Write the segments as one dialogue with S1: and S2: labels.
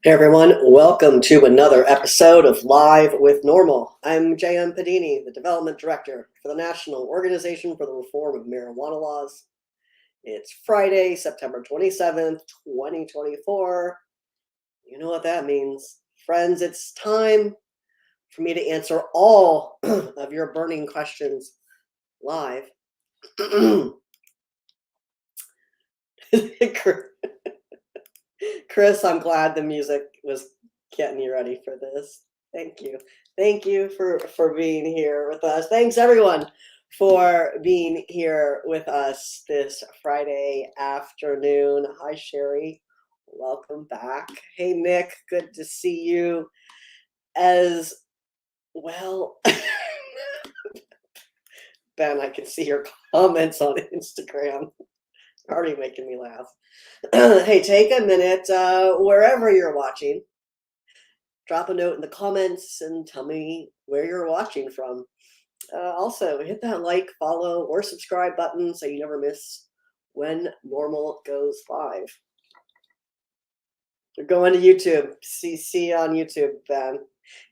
S1: Hey everyone, welcome to another episode of Live with NORML. I'm J.M. Padini, the Development Director for the National Organization for the Reform of Marijuana Laws. It's Friday, September 27th, 2024. You know what that means. Friends, it's time for me to answer all of your burning questions live. Chris, I'm glad the music was getting you ready for this. Thank you. Thank you for being here with us. Thanks everyone for being here with us this Friday afternoon. Hi, Sherry. Welcome back. Hey, Nick. Good to see you as well. Ben, I can see your comments on Instagram. Already making me laugh. Hey, take a minute wherever you're watching. Drop a note in the comments and tell me where you're watching from. Also, hit that like, follow, or subscribe button so you never miss when NORML goes live. You're going to YouTube. See on YouTube, Ben.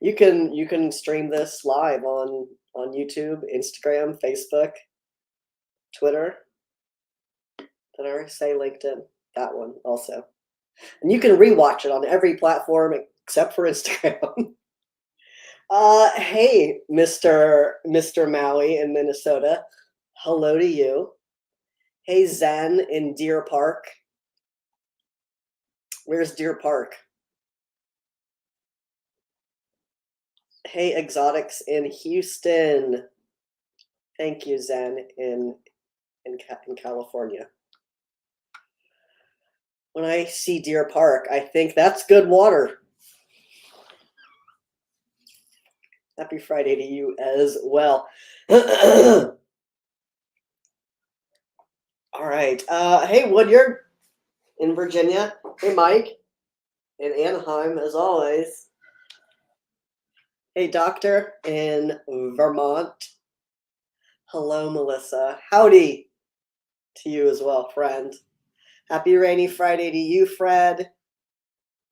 S1: You can stream this live on YouTube, Instagram, Facebook, Twitter. Did I already say LinkedIn? That one also. And you can rewatch it on every platform except for Instagram. Hey, Mr. Maui in Minnesota. Hello to you. Hey, Zen in Deer Park. Where's Deer Park? Hey, Exotics in Houston. Thank you, Zen in California. When I see Deer Park, I think that's good water. Happy Friday to you as well. All right. Hey, Woodyard in Virginia. Hey, Mike in Anaheim, as always. Hey, Doctor in Vermont. Hello, Melissa. Howdy to you as well, friend. Happy rainy Friday to you, Fred.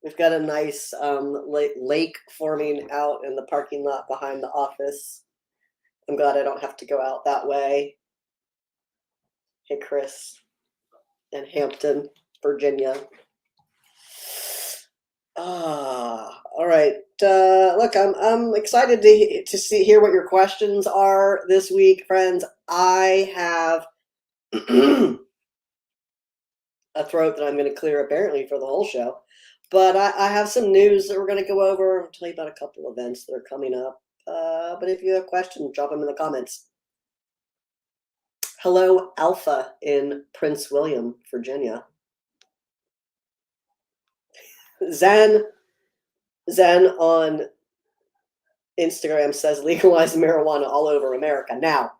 S1: We've got a nice lake forming out in the parking lot behind the office. I'm glad I don't have to go out that way. Hey, Chris in Hampton, Virginia. All right. Look, I'm excited to hear what your questions are this week, friends. I have a throat that I'm going to clear apparently for the whole show. But I have some news that we're going to go over. I'll tell you about a couple events that are coming up. But if you have questions, drop them in the comments. Hello, Alpha in Prince William, Virginia. Zen on Instagram says legalize marijuana all over America. Now,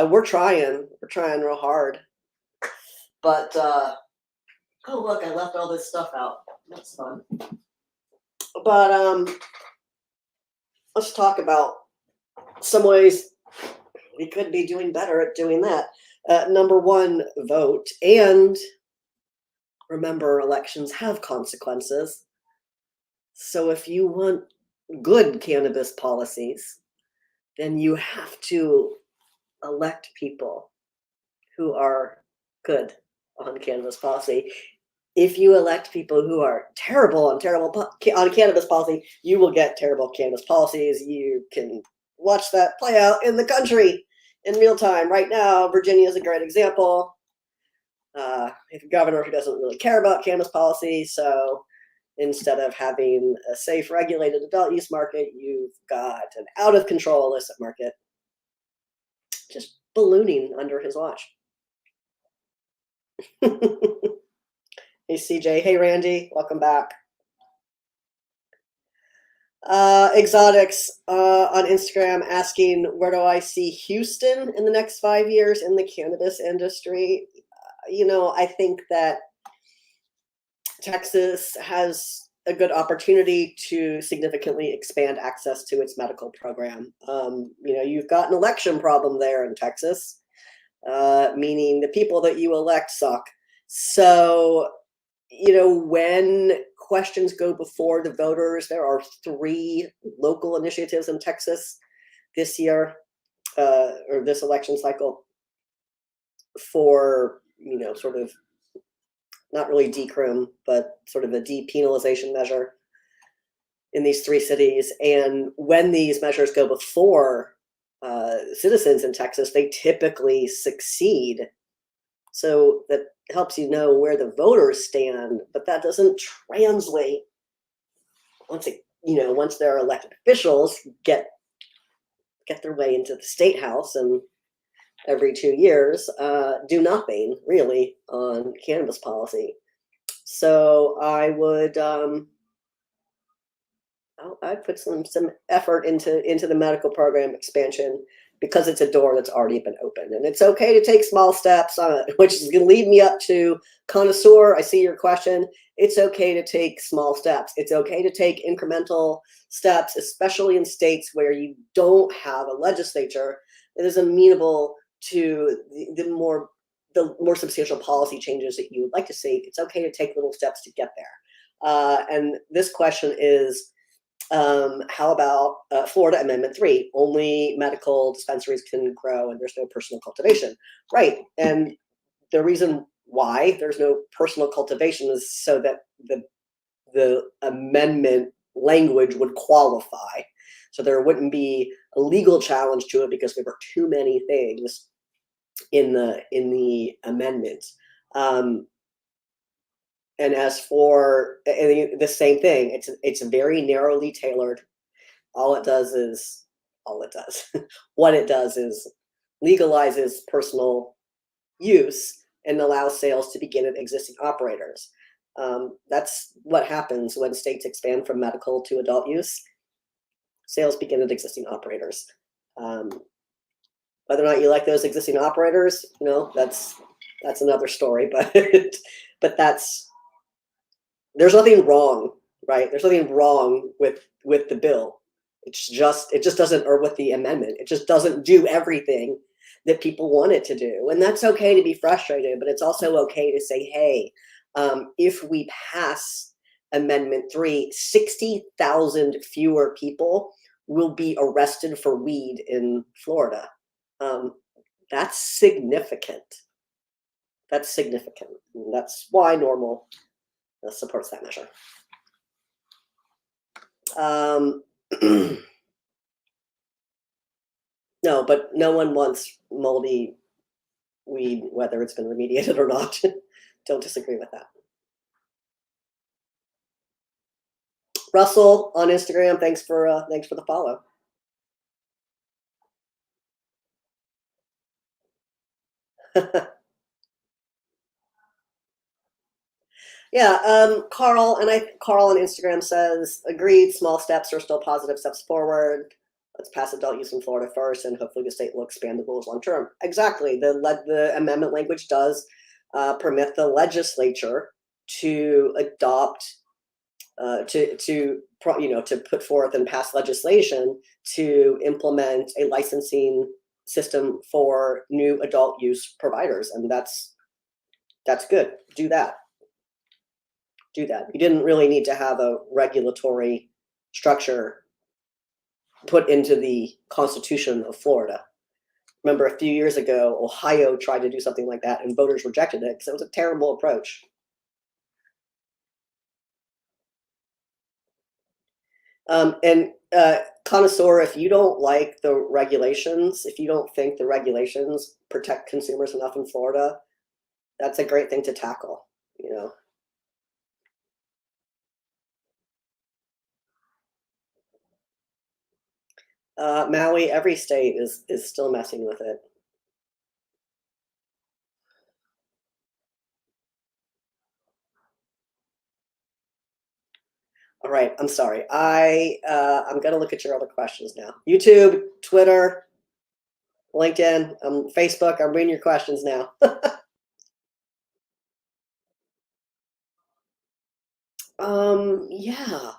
S1: we're trying real hard. But, oh, look, I left all this stuff out. That's fun. But let's talk about some ways we could be doing better at doing that. Number one, vote. And remember, elections have consequences. So if you want good cannabis policies, then you have to elect people who are good on cannabis policy. If you elect people who are terrible on cannabis policy, you will get terrible cannabis policies. You can watch that play out in the country in real time. Right now, Virginia is a great example. If a governor who doesn't really care about cannabis policy, so instead of having a safe, regulated adult use market, you've got an out-of-control illicit market just ballooning under his watch. Hey, CJ. Hey, Randy. Welcome back. Exotics on Instagram asking, where do I see Houston in the next 5 years in the cannabis industry? I think that Texas has a good opportunity to significantly expand access to its medical program. You've got an election problem there in Texas, meaning the people that you elect suck. So, when questions go before the voters. There are 3 local initiatives in Texas this year, or this election cycle, for, sort of not really decrim, but sort of a depenalization measure in these 3 cities. And when these measures go before citizens in Texas, they typically succeed. So that helps you know where the voters stand, but that doesn't translate once their elected officials get their way into the state house and every 2 years, do nothing really on cannabis policy. So I would, I'd put some effort into the medical program expansion, because it's a door that's already been opened. And it's okay to take small steps, which is going to lead me up to connoisseur. I see your question. It's okay to take small steps. It's okay to take incremental steps, especially in states where you don't have a legislature that is amenable to the more substantial policy changes that you would like to see. It's okay to take little steps to get there. And this question is, how about Florida Amendment 3? Only medical dispensaries can grow and there's no personal cultivation. Right. And the reason why there's no personal cultivation is so that the amendment language would qualify. So there wouldn't be a legal challenge to it because there were too many things in the amendment. And as for the same thing, it's very narrowly tailored. What it does is legalizes personal use and allows sales to begin at existing operators. That's what happens when states expand from medical to adult use. Sales begin at existing operators. Whether or not you like those existing operators, that's another story. But there's nothing wrong, right? There's nothing wrong with the bill. It just doesn't, or with the amendment, it just doesn't do everything that people want it to do. And that's okay to be frustrated, but it's also okay to say, hey, if we pass Amendment 3, 60,000 fewer people will be arrested for weed in Florida. That's significant. That's significant. And that's why NORML supports that measure. No, but no one wants moldy weed, whether it's been remediated or not. Don't disagree with that. Russell on Instagram, thanks for the follow. Yeah, Carl on Instagram says, agreed, small steps are still positive steps forward. Let's pass adult use in Florida first, and hopefully the state will expand the rules long term. Exactly. The amendment language does permit the legislature to adopt, to put forth and pass legislation to implement a licensing system for new adult use providers, and that's good. Do that. You didn't really need to have a regulatory structure put into the Constitution of Florida. Remember, a few years ago, Ohio tried to do something like that, and voters rejected it because it was a terrible approach. And connoisseur, if you don't like the regulations, if you don't think the regulations protect consumers enough in Florida, that's a great thing to tackle, Maui, every state is still messing with it. All right, I'm sorry. I'm gonna look at your other questions now. YouTube, Twitter, LinkedIn, Facebook. I'm reading your questions now. Yeah.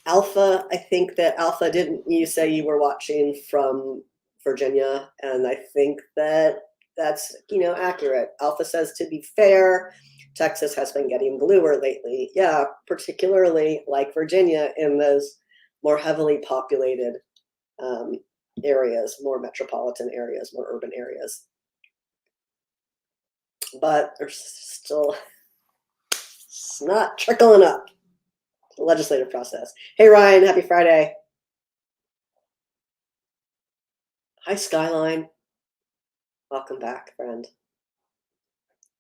S1: Alpha, I think that Alpha, didn't you say you were watching from Virginia? And I think that that's accurate. Alpha says, to be fair, Texas has been getting bluer lately. Yeah, particularly like Virginia in those more heavily populated areas, more metropolitan areas, more urban areas. But there's still, it's not trickling up the legislative process. Hey, Ryan, happy Friday. Hi, Skyline. Welcome back, friend.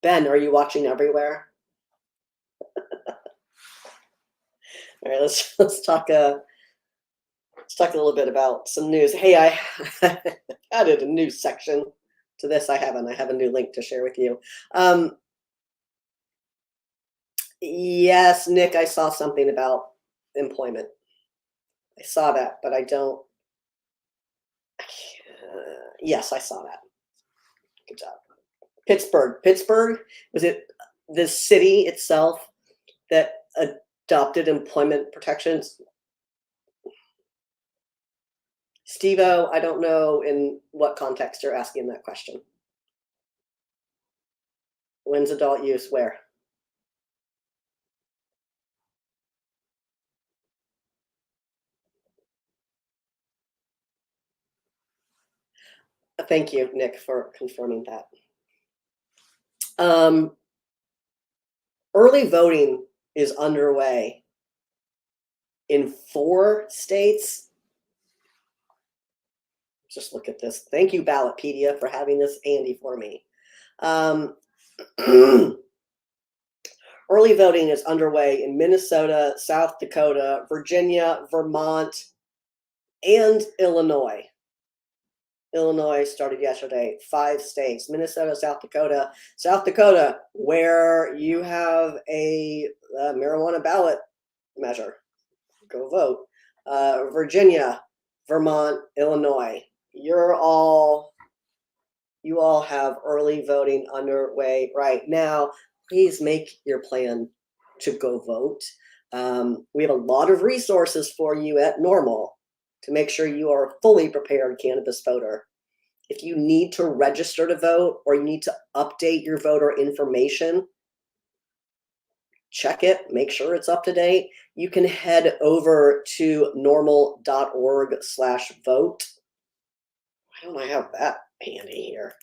S1: Ben, are you watching everywhere? All right, let's talk a little bit about some news. Hey, I added a new section to this. I have a new link to share with you. Yes, Nick, I saw something about employment. I saw that, but I don't. Yes, I saw that. Good job. Pittsburgh, was it the city itself that adopted employment protections? Steve-O, I don't know in what context you're asking that question. When's adult use? Where? Thank you, Nick, for confirming that. Early voting is underway in 4 states. Just look at this. Thank you, Ballotpedia, for having this handy for me. Early voting is underway in Minnesota, South Dakota, Virginia, Vermont, and Illinois. Illinois started yesterday. 5 states: Minnesota, South Dakota, where you have a marijuana ballot measure. Go vote. Virginia, Vermont, Illinois. You all have early voting underway right now. Please make your plan to go vote. We have a lot of resources for you at NORML to make sure you are a fully prepared cannabis voter. If you need to register to vote or you need to update your voter information, check it, make sure it's up to date. You can head over to norml.org/vote. Why don't I have that handy here?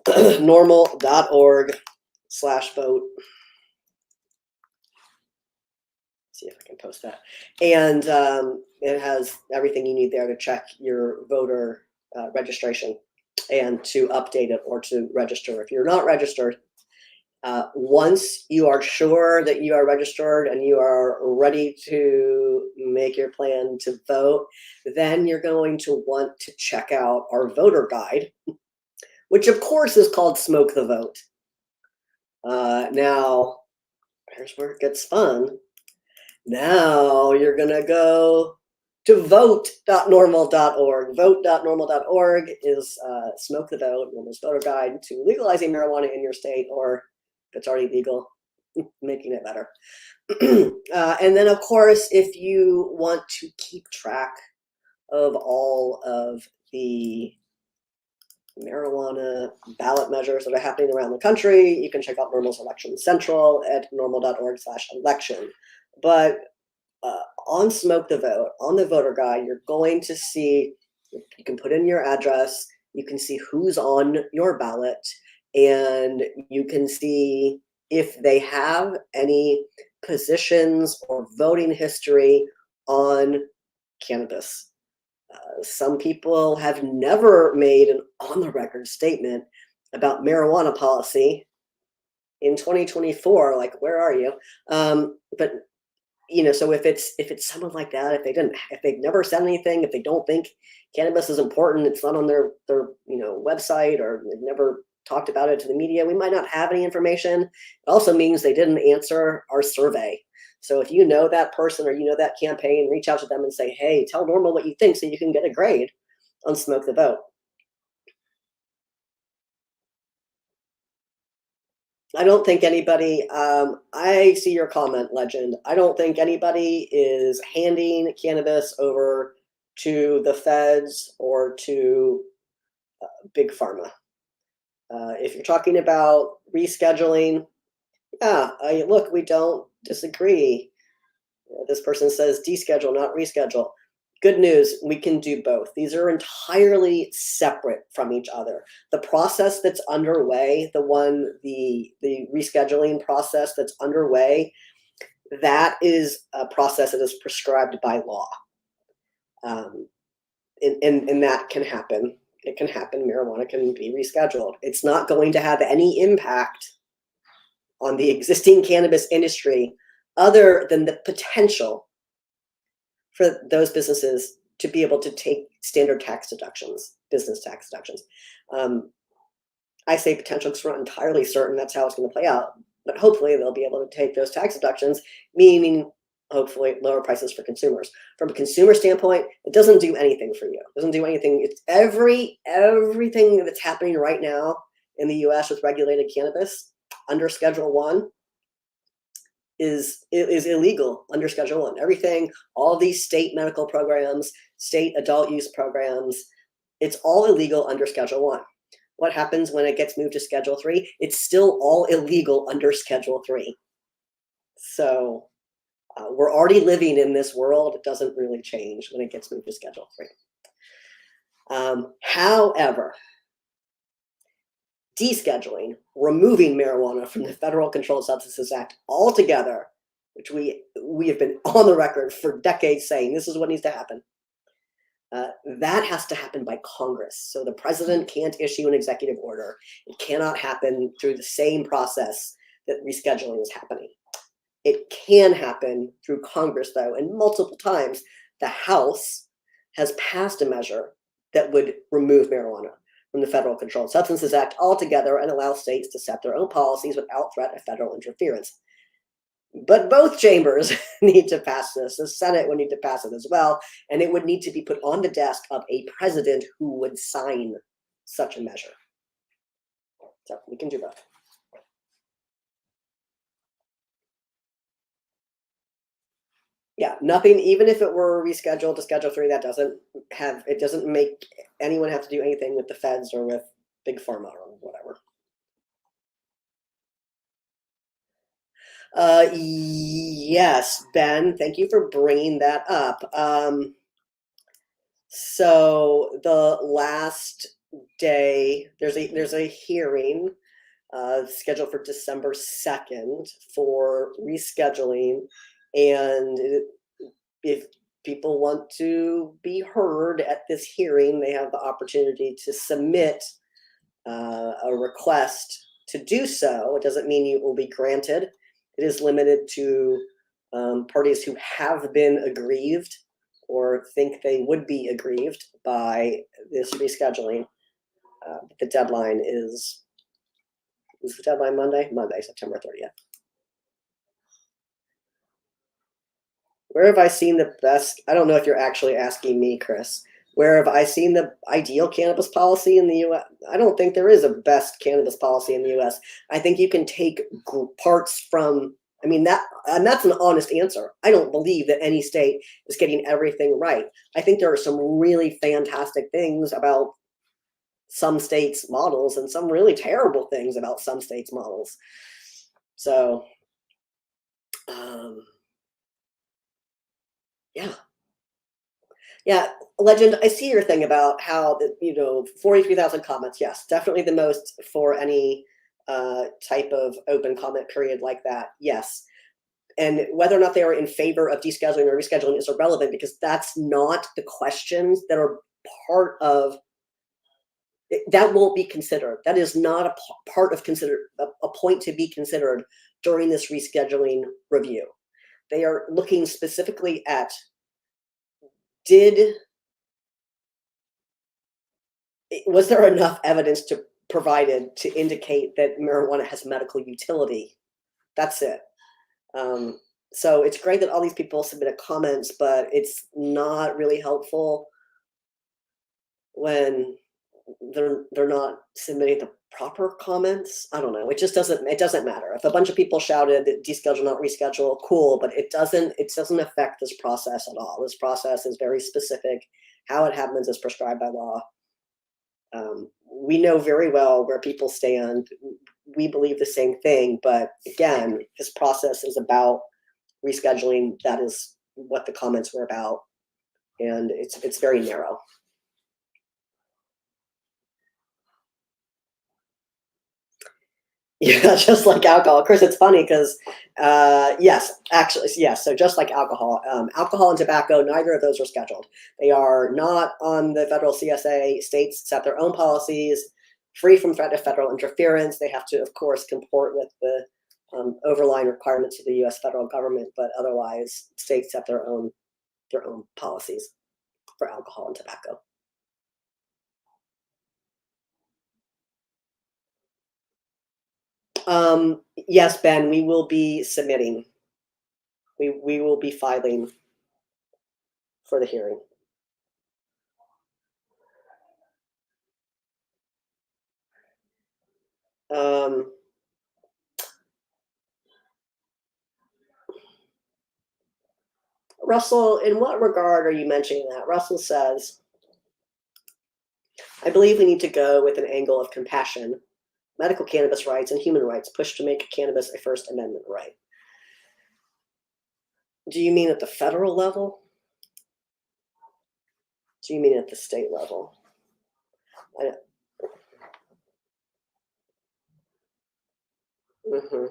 S1: norml.org/vote. See if I can post that. And it has everything you need there to check your voter registration and to update it or to register. If you're not registered, once you are sure that you are registered and you are ready to make your plan to vote, then you're going to want to check out our voter guide, which of course is called Smoke the Vote. Now, here's where it gets fun. Now you're going to go to vote.norml.org. Vote.norml.org is Smoke the Vote, NORML's voter guide to legalizing marijuana in your state, or if it's already legal, making it better. And then, of course, if you want to keep track of all of the marijuana ballot measures that are happening around the country, you can check out NORML's Election Central at norml.org/election. But on Smoke the Vote, on the voter guide, you're going to see, you can put in your address, you can see who's on your ballot, and you can see if they have any positions or voting history on cannabis. Some people have never made an on-the-record statement about marijuana policy in 2024. Like, where are you? But so if it's someone like that, if they've never said anything, if they don't think cannabis is important, it's not on their website, or they've never talked about it to the media, we might not have any information. It also means they didn't answer our survey. So if you know that person or you know that campaign, reach out to them and say, hey, tell NORML what you think so you can get a grade on Smoke the Vote. I don't think anybody, I see your comment, Legend. I don't think anybody is handing cannabis over to the feds or to big pharma. If you're talking about rescheduling, Yeah, look, we don't disagree. This person says deschedule, not reschedule. Good news, we can do both. These are entirely separate from each other. The process that's underway, the rescheduling process that's underway, that is a process that is prescribed by law. And that can happen. It can happen. Marijuana can be rescheduled. It's not going to have any impact on the existing cannabis industry other than the potential for those businesses to be able to take standard tax deductions, business tax deductions. I say potential because we're not entirely certain that's how it's going to play out, but hopefully they'll be able to take those tax deductions, meaning hopefully lower prices for consumers. From a consumer standpoint, it doesn't do anything for you. It doesn't do anything. It's everything that's happening right now in the US with regulated cannabis under Schedule 1 is illegal under Schedule 1. Everything, all these state medical programs, state adult use programs, it's all illegal under Schedule 1. What happens when it gets moved to Schedule 3? It's still all illegal under Schedule 3. So we're already living in this world. It doesn't really change when it gets moved to Schedule 3. However, descheduling, removing marijuana from the Federal Controlled Substances Act altogether, which we have been on the record for decades saying this is what needs to happen, that has to happen by Congress. So the president can't issue an executive order. It cannot happen through the same process that rescheduling is happening. It can happen through Congress, though, and multiple times the House has passed a measure that would remove marijuana from the Federal Controlled Substances Act altogether and allow states to set their own policies without threat of federal interference. But both chambers need to pass this. The Senate would need to pass it as well, and it would need to be put on the desk of a president who would sign such a measure. So we can do both. Yeah, nothing, even if it were rescheduled to Schedule 3, that doesn't make anyone have to do anything with the feds or with Big Pharma or whatever. Yes, Ben, thank you for bringing that up. So the last day, there's a hearing scheduled for December 2nd for rescheduling, and if people want to be heard at this hearing, they have the opportunity to submit a request to do so. It doesn't mean it will be granted. It is limited to parties who have been aggrieved or think they would be aggrieved by this rescheduling. The deadline is the deadline Monday, September 30th. Where have I seen the best? I don't know if you're actually asking me, Chris. Where have I seen the ideal cannabis policy in the US? I don't think there is a best cannabis policy in the US. I think you can take parts from, and that's an honest answer. I don't believe that any state is getting everything right. I think there are some really fantastic things about some states' models and some really terrible things about some states' models. So, yeah. Yeah, Legend, I see your thing about how 43,000 comments. Yes, definitely the most for any type of open comment period like that. Yes. And whether or not they are in favor of descheduling or rescheduling is irrelevant, because that's not the questions that are part of that. Won't be considered. That is not a part of a point to be considered during this rescheduling review. They are looking specifically at, was there enough evidence provided to indicate that marijuana has medical utility? That's it. So it's great that all these people submitted comments, but it's not really helpful when they're not submitting the proper comments. I don't know. It doesn't matter. If a bunch of people shouted deschedule, not reschedule, cool, but it doesn't affect this process at all. This process is very specific. How it happens is prescribed by law. We know very well where people stand. we believe the same thing, but again, this process is about rescheduling. That is what the comments were about, and it's very narrow. Yeah, just like alcohol. Chris, it's funny because, yes, actually, yes. So just like alcohol, alcohol and tobacco, neither of those are scheduled. They are not on the federal CSA. States set their own policies, free from threat of federal interference. They have to, of course, comport with the overlying requirements of the U.S. federal government, but otherwise, states set their own policies for alcohol and tobacco. Yes, Ben, we will be submitting. We will be filing for the hearing. Um, Russell, in what regard are you mentioning that? Russell says, I believe we need to go with an angle of compassion, medical cannabis rights, and human rights, push to make cannabis a First Amendment right. Do you mean at the federal level? Do you mean at the state level? Mm-hmm.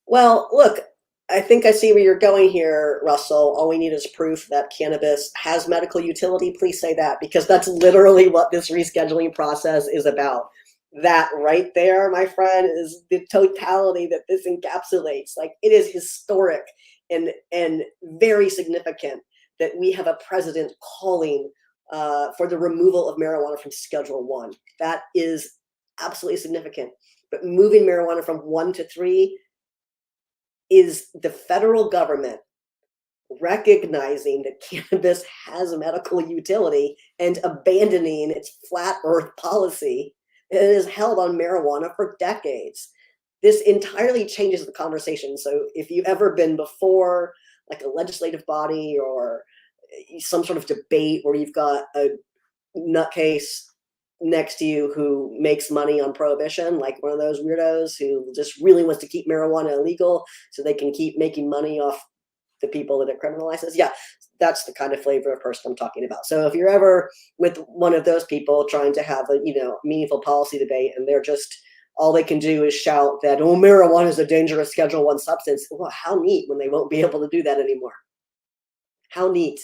S1: Well, look, I think I see where you're going here, Russell. All we need is proof that cannabis has medical utility. Please say that, because that's literally what this rescheduling process is about. That right there, my friend, is the totality that this encapsulates. Like, it is historic and very significant that we have a president calling for the removal of marijuana from Schedule 1. That is absolutely significant. But moving marijuana from 1 to 3 is the federal government recognizing that cannabis has a medical utility and abandoning its flat earth policy that has held on marijuana for decades. This entirely changes the conversation. So if you've ever been before like a legislative body or some sort of debate where you've got a nutcase next to you who makes money on prohibition, like one of those weirdos who just really wants to keep marijuana illegal so they can keep making money off the people that it criminalizes. Yeah, that's the kind of flavor of person I'm talking about. So if you're ever with one of those people trying to have a meaningful policy debate and they're just all they can do is shout that, oh, marijuana is a dangerous Schedule 1 substance. Well, how neat when they won't be able to do that anymore. How neat.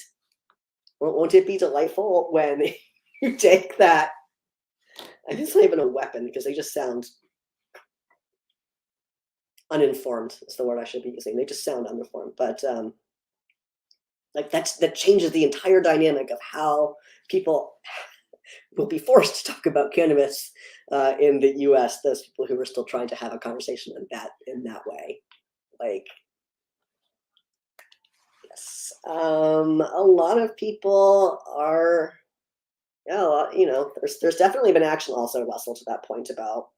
S1: Won't it be delightful when you take that? I think it's not even a weapon because they just sound uninformed. Is the word I should be using. They just sound uninformed. But like that changes the entire dynamic of how people will be forced to talk about cannabis in the U.S. Those people who are still trying to have a conversation in that way. Like, yes, a lot of people are. Yeah, there's definitely been action also, Russell, to that point about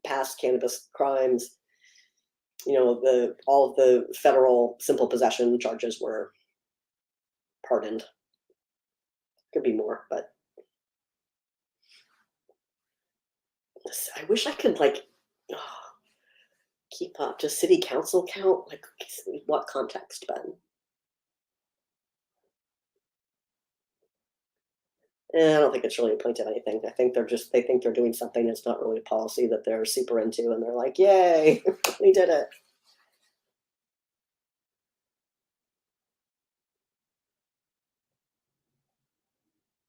S1: past cannabis crimes. All of the federal simple possession charges were pardoned. Could be more, but I wish I could keep up. Does city council count? Like, what context, Ben? I don't think it's really a point of anything. I think they think they're doing something that's not really a policy that they're super into, and they're like, "Yay, we did it."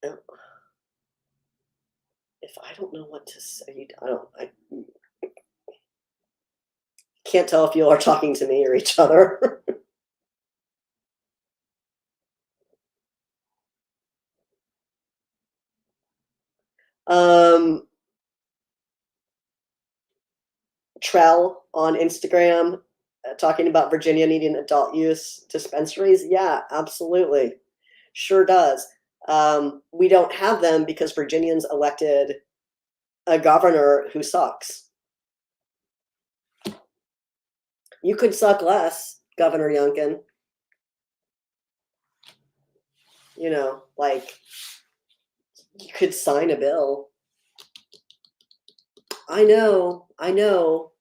S1: Oh, if I don't know what to say, I can't tell if you are talking to me or each other. um, Trell on Instagram talking about Virginia needing adult use dispensaries. Yeah, absolutely. Sure does. We don't have them because Virginians elected a governor who sucks. You could suck less, Governor Youngkin. Like, you could sign a bill. I know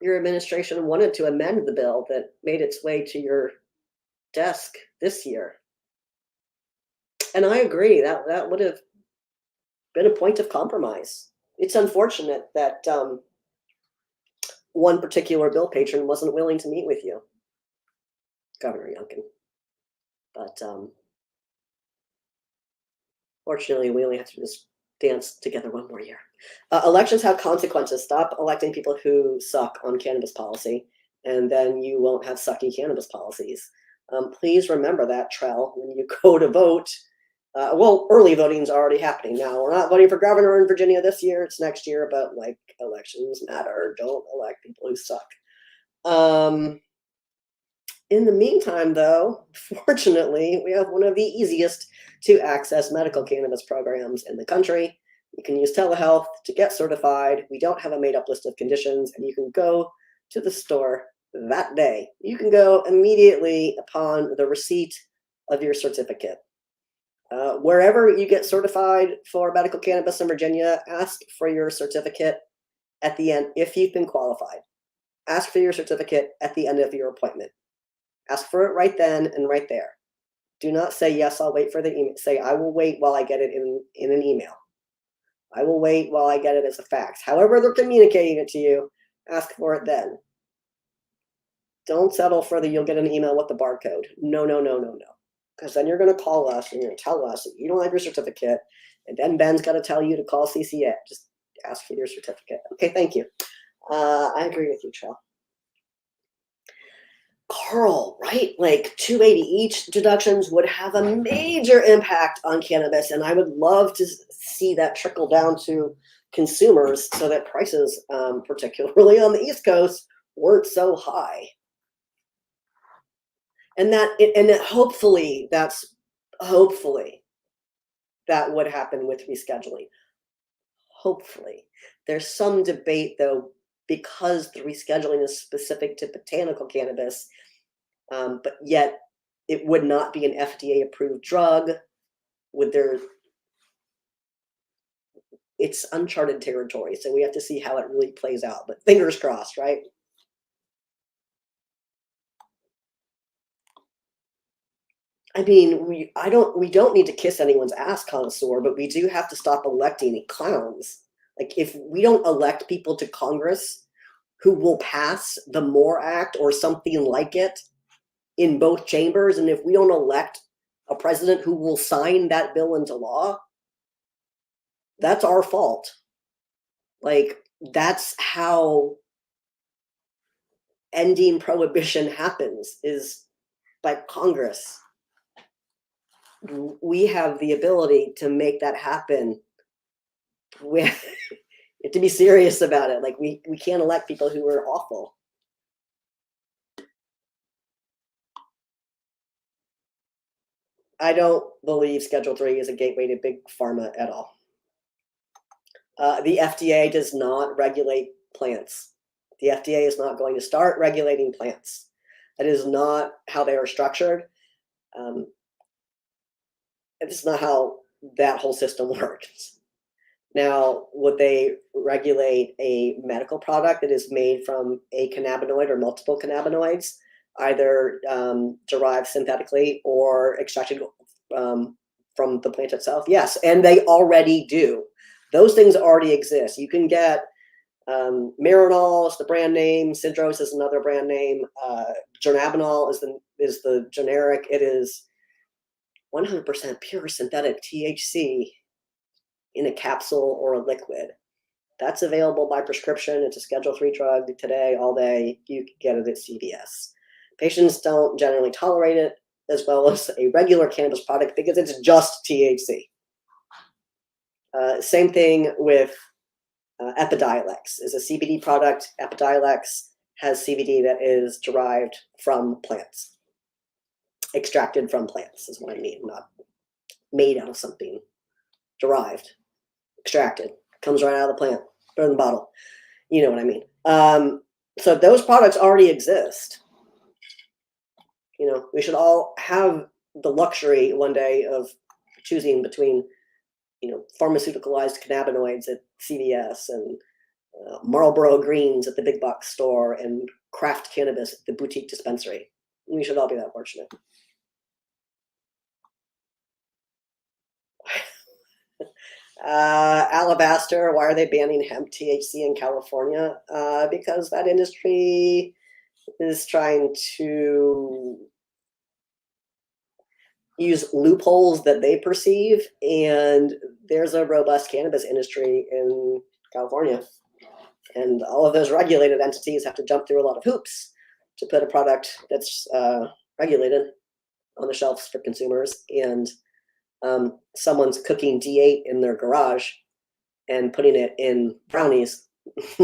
S1: your administration wanted to amend the bill that made its way to your desk this year. And I agree that would have been a point of compromise. It's unfortunate that one particular bill patron wasn't willing to meet with you, Governor Youngkin. But fortunately, we only have to just dance together one more year. Elections have consequences. Stop electing people who suck on cannabis policy, and then you won't have sucky cannabis policies. Please remember that, Trell, when you go to vote. Well, early voting is already happening now. We're not voting for governor in Virginia this year. It's next year, but like elections matter. Don't elect people who suck. In the meantime, though, fortunately, we have one of the easiest to access medical cannabis programs in the country. You can use telehealth to get certified. We don't have a made-up list of conditions, and you can go to the store that day. You can go immediately upon the receipt of your certificate. Wherever you get certified for medical cannabis in Virginia, ask for your certificate at the end if you've been qualified. Ask for your certificate at the end of your appointment. Ask for it right then and right there. Do not say, yes, I'll wait for the email. Say, I will wait while I get it in an email. I will wait while I get it as a fax. However they're communicating it to you, ask for it then. Don't settle for the you'll get an email with the barcode. No. Because then you're going to call us and you're going to tell us that you don't have your certificate. And then Ben's got to tell you to call CCA. Just ask for your certificate. Okay, thank you. I agree with you, Trell. Carl, right? Like 280 each deductions would have a major impact on cannabis. And I would love to see that trickle down to consumers so that prices, particularly on the East Coast, weren't so high. And hopefully that would happen with rescheduling. Hopefully. There's some debate, though, because the rescheduling is specific to botanical cannabis, but yet it would not be an FDA-approved drug. It's uncharted territory, so we have to see how it really plays out. But fingers crossed, right? I mean, we don't need to kiss anyone's ass, connoisseur, but we do have to stop electing clowns. Like, if we don't elect people to Congress who will pass the MORE Act or something like it in both chambers, and if we don't elect a president who will sign that bill into law, that's our fault. Like, that's how ending prohibition happens, is by Congress. We have the ability to make that happen. We have to be serious about it. Like, we can't elect people who are awful. I don't believe Schedule 3 is a gateway to big pharma at all. The FDA does not regulate plants. The FDA is not going to start regulating plants. That is not how they are structured. It's not how that whole system works. Now, would they regulate a medical product that is made from a cannabinoid or multiple cannabinoids, either derived synthetically or extracted from the plant itself? Yes, and they already do. Those things already exist. You can get Marinol is the brand name, Sidros is another brand name, Dronabinol is the generic. It is 100% pure synthetic THC in a capsule or a liquid. That's available by prescription. It's a Schedule 3 drug today, all day. You can get it at CVS. Patients don't generally tolerate it as well as a regular cannabis product because it's just THC. Same thing with Epidiolex is a CBD product. Epidiolex has CBD that is derived from plants. Extracted from plants is what I mean, not made out of something. Derived, extracted, comes right out of the plant, put it in the bottle. You know what I mean. So those products already exist. You know, we should all have the luxury one day of choosing between, you know, pharmaceuticalized cannabinoids at CVS and Marlboro Greens at the big box store and craft cannabis at the boutique dispensary. We should all be that fortunate. Alabaster, why are they banning hemp THC in California? Because that industry is trying to use loopholes that they perceive, and there's a robust cannabis industry in California. And all of those regulated entities have to jump through a lot of hoops to put a product that's regulated on the shelves for consumers. And someone's cooking D8 in their garage and putting it in brownies.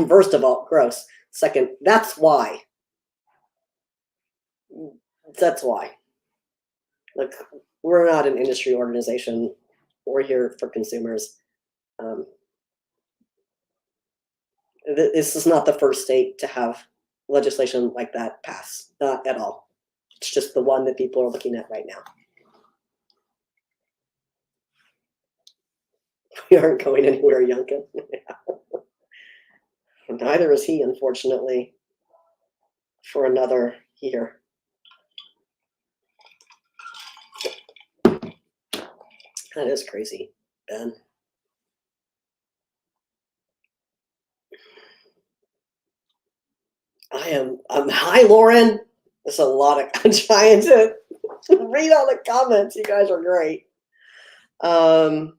S1: First of all, gross. Second, that's why. That's why. Look, we're not an industry organization. We're here for consumers. This is not the first state to have legislation like that pass. Not at all. It's just the one that people are looking at right now. We aren't going anywhere, Yunkin. Neither is he, unfortunately, for another year. That is crazy, Ben. Hi, Lauren. There's a lot of, I'm trying to read all the comments. You guys are great. I'm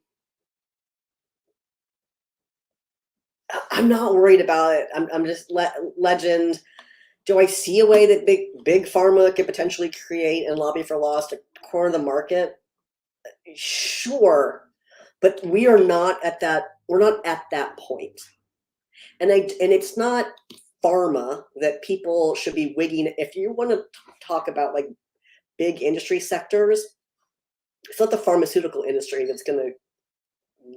S1: not worried about it. I'm just legend. Do I see a way that big pharma could potentially create and lobby for laws to corner the market? Sure, but we are not at that. We're not at that point. And it's not pharma that people should be wigging. If you want to talk about like big industry sectors, it's not the pharmaceutical industry that's going to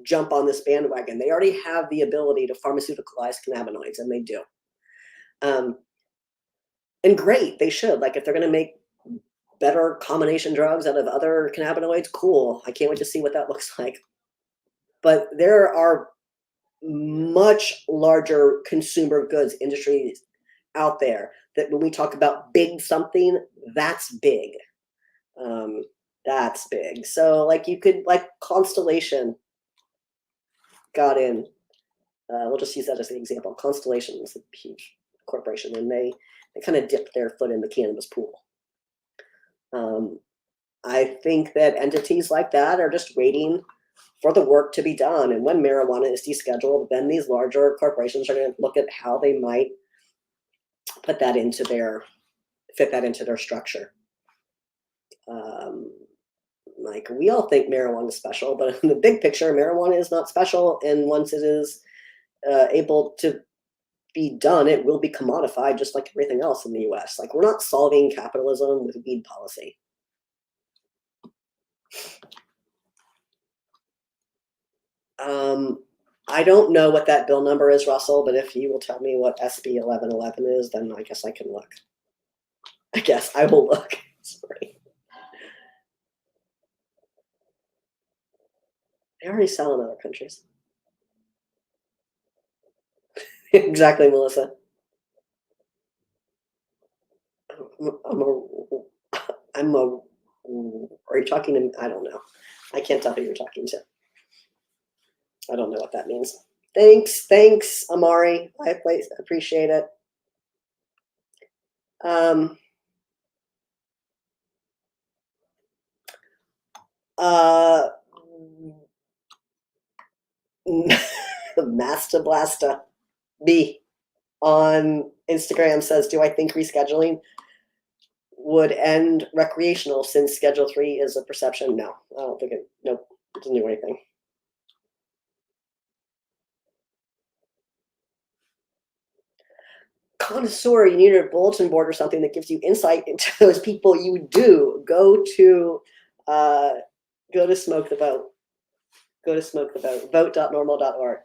S1: jump on this bandwagon. They already have the ability to pharmaceuticalize cannabinoids, and they do. And great, they should. Like if they're going to make better combination drugs out of other cannabinoids, cool. I can't wait to see what that looks like. But there are much larger consumer goods industries out there that when we talk about big something, that's big. That's big. So like you could, like Constellation got in. We'll just use that as the example. Constellation is a huge corporation, and they kind of dipped their foot in the cannabis pool. I think that entities like that are just waiting for the work to be done. And when marijuana is descheduled, then these larger corporations are going to look at how they might put that into fit that into their structure. Like we all think marijuana is special, but in the big picture, marijuana is not special. And once it is able to be done, it will be commodified just like everything else in the US. Like we're not solving capitalism with weed policy. I don't know what that bill number is, Russell, but if you will tell me what SB 1111 is, then I guess I can look. I guess I will look. Sorry. They already sell in other countries. Exactly, Melissa. Are you talking to me? I don't know. I can't tell who you're talking to. I don't know what that means. Thanks, Amari. I appreciate it. Master Blaster B on Instagram says, do I think rescheduling would end recreational since Schedule 3 is a perception? No, I don't think it, nope, it doesn't do anything. Connoisseur, you need a bulletin board or something that gives you insight into those people. You do. Go to Smoke the Vote. Go to Smoke the Vote. Vote.normal.org.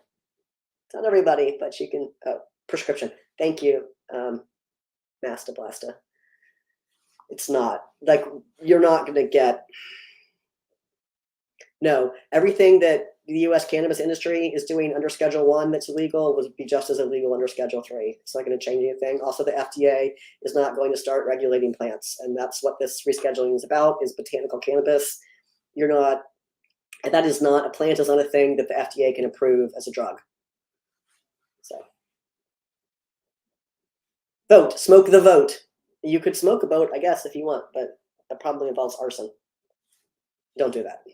S1: It's not everybody, but you can. Prescription. Thank you, Master Blaster. It's not like you're not going to get. No, everything that the U.S. cannabis industry is doing under Schedule 1 that's illegal would be just as illegal under Schedule 3. It's not going to change anything. Also, the FDA is not going to start regulating plants, and that's what this rescheduling is about, is botanical cannabis. That is not, a plant is not a thing that the FDA can approve as a drug. So, vote, smoke the vote. You could smoke a vote, I guess, if you want, but that probably involves arson. Don't do that.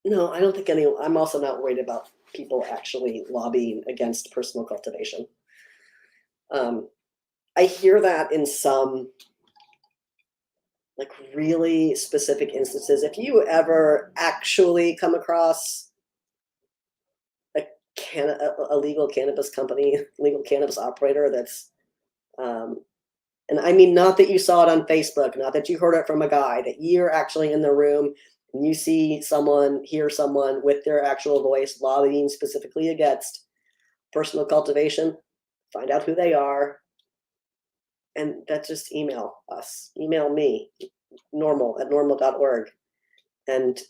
S1: No, I don't think I'm also not worried about people actually lobbying against personal cultivation. I hear that in some like really specific instances. If you ever actually come across a legal cannabis company, legal cannabis operator that's, and I mean, not that you saw it on Facebook, not that you heard it from a guy, that you're actually in the room and you see someone, hear someone with their actual voice lobbying specifically against personal cultivation, find out who they are, and that just email us, email me, normal@normal.org, and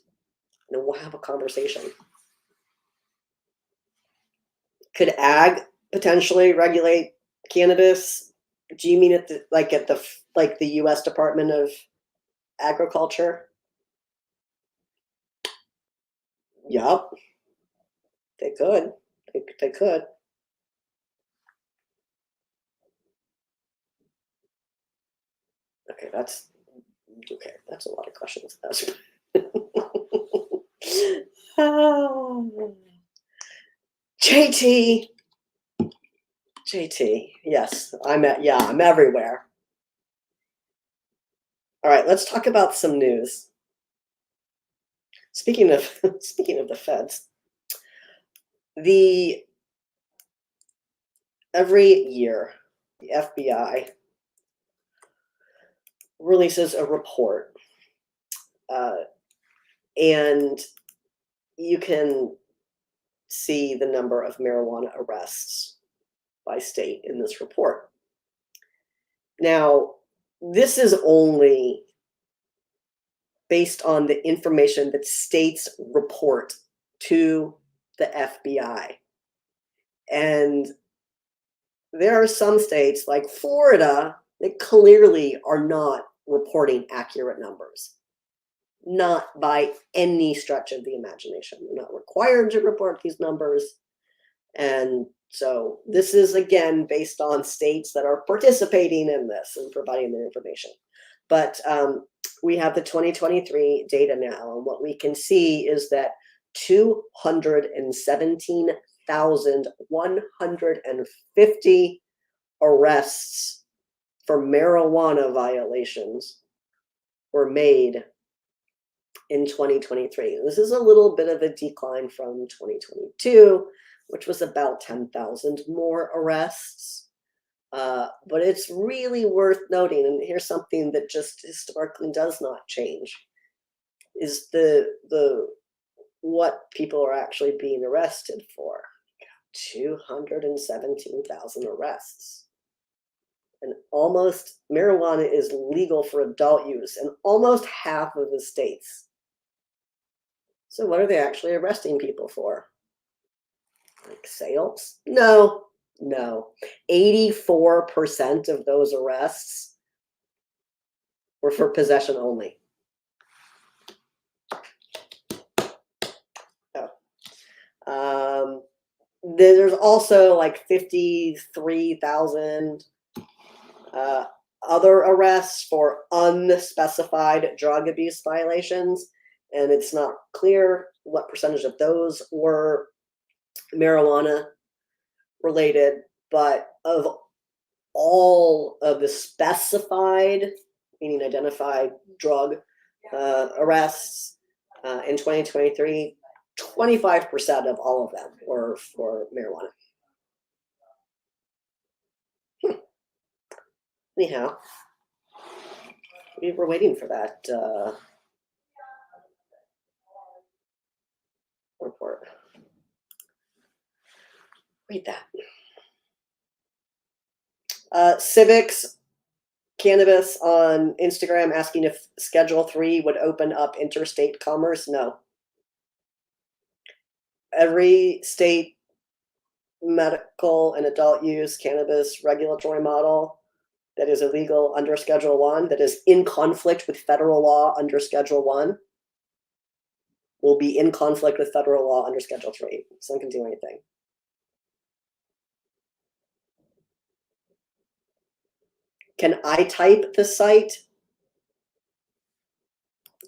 S1: we'll have a conversation. Could ag potentially regulate cannabis? Do you mean at the U.S. Department of Agriculture? Yup, they could. They could. Okay, that's a lot of questions. Oh. JT, yes, I'm everywhere. All right, let's talk about some news. Speaking of the feds, every year the FBI releases a report, and you can see the number of marijuana arrests by state in this report. Now, this is only based on the information that states report to the FBI. And there are some states like Florida that clearly are not reporting accurate numbers. Not by any stretch of the imagination. They're not required to report these numbers. And so this is, again, based on states that are participating in this and providing their information. But we have the 2023 data now, and what we can see is that 217,150 arrests for marijuana violations were made in 2023. This is a little bit of a decline from 2022, which was about 10,000 more arrests. But it's really worth noting, and here's something that just historically does not change, is the what people are actually being arrested for. 217,000 arrests. And marijuana is legal for adult use in almost half of the states. So what are they actually arresting people for? Like sales? No. 84% of those arrests were for possession only. There's also like 53,000 other arrests for unspecified drug abuse violations, and it's not clear what percentage of those were marijuana related, but of all of the specified, meaning identified drug arrests in 2023, 25% of all of them were for marijuana. Anyhow, we were waiting for that report. Read that. Civics Cannabis on Instagram asking if Schedule 3 would open up interstate commerce. No. Every state medical and adult use cannabis regulatory model that is illegal under Schedule 1, that is in conflict with federal law under Schedule 1, will be in conflict with federal law under Schedule 3. So one can do anything. Can I type the site?